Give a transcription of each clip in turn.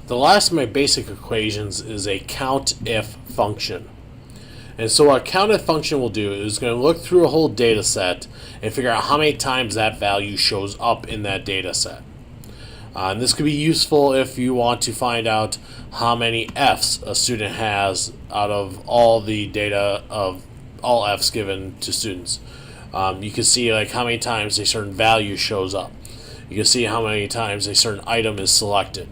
The last of my basic equations is a COUNTIF function. And so what a COUNTIF function will do is going to look through a whole data set and figure out how many times that value shows up in that data set. And this could be useful if you want to find out how many F's a student has out of all the data of all F's given to students. You can see like how many times a certain value shows up. You can see how many times a certain item is selected.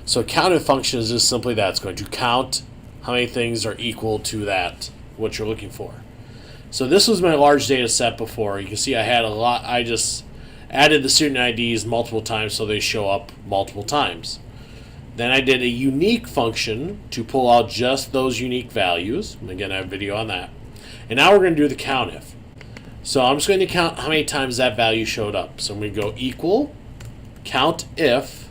So COUNTIF function is just simply that. It's going to count how many things are equal to that, what you're looking for. So this was my large data set before. You can see I had a lot. I just added the student IDs multiple times so they show up multiple times. Then I did a unique function to pull out just those unique values. And again, I have a video on that. And now we're going to do the COUNTIF. So I'm just going to count how many times that value showed up. So I'm going to go equal, COUNTIF,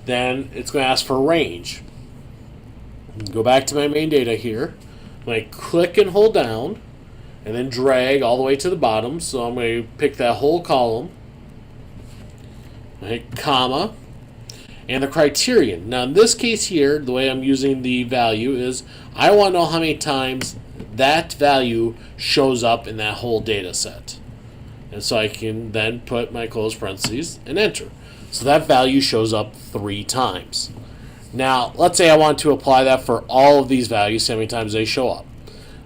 then it's going to ask for a range. Go back to my main data here. I'm going to click and hold down and then drag all the way to the bottom. So I'm going to pick that whole column. Hit comma. And the criterion. Now in this case here, the way I'm using the value is I want to know how many times that value shows up in that whole data set. And so I can then put my close parentheses and enter. So that value shows up 3 times. Now, let's say I want to apply that for all of these values, see how many times they show up.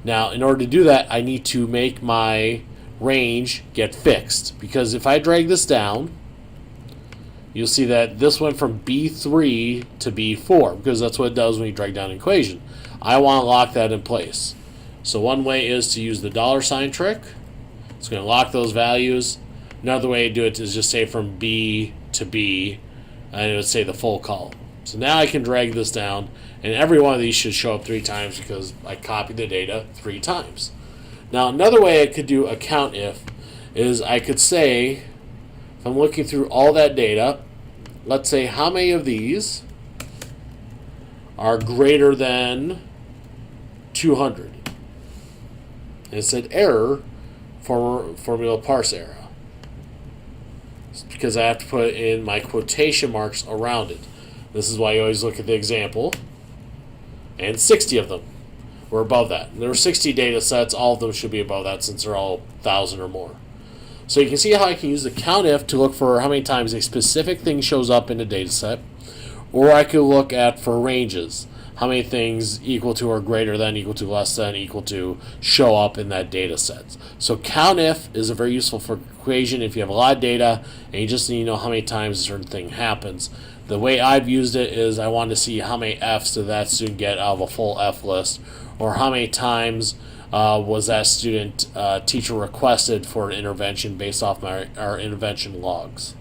Now, in order to do that, I need to make my range get fixed. Because if I drag this down, you'll see that this went from B3 to B4, because that's what it does when you drag down an equation. I want to lock that in place. So one way is to use the $ trick. It's going to lock those values. Another way to do it is just say from B to B, and it would say the full column. So now I can drag this down, and every one of these should show up 3 times because I copied the data 3 times. Now another way I could do a COUNTIF is I could say, if I'm looking through all that data, let's say how many of these are greater than 200. And it said error, formula parse error. It's because I have to put in my quotation marks around it. This is why you always look at the example. And 60 of them were above that. And there were 60 data sets. All of them should be above that since they're all 1,000 or more. So you can see how I can use the COUNTIF to look for how many times a specific thing shows up in a data set. Or I could look at for ranges. How many things equal to or greater than, equal to, less than, equal to show up in that data set. So COUNTIF is a very useful equation if you have a lot of data and you just need to know how many times a certain thing happens. The way I've used it is I want to see how many F's did that student get out of a full F list, or how many times was that student teacher requested for an intervention based off our intervention logs.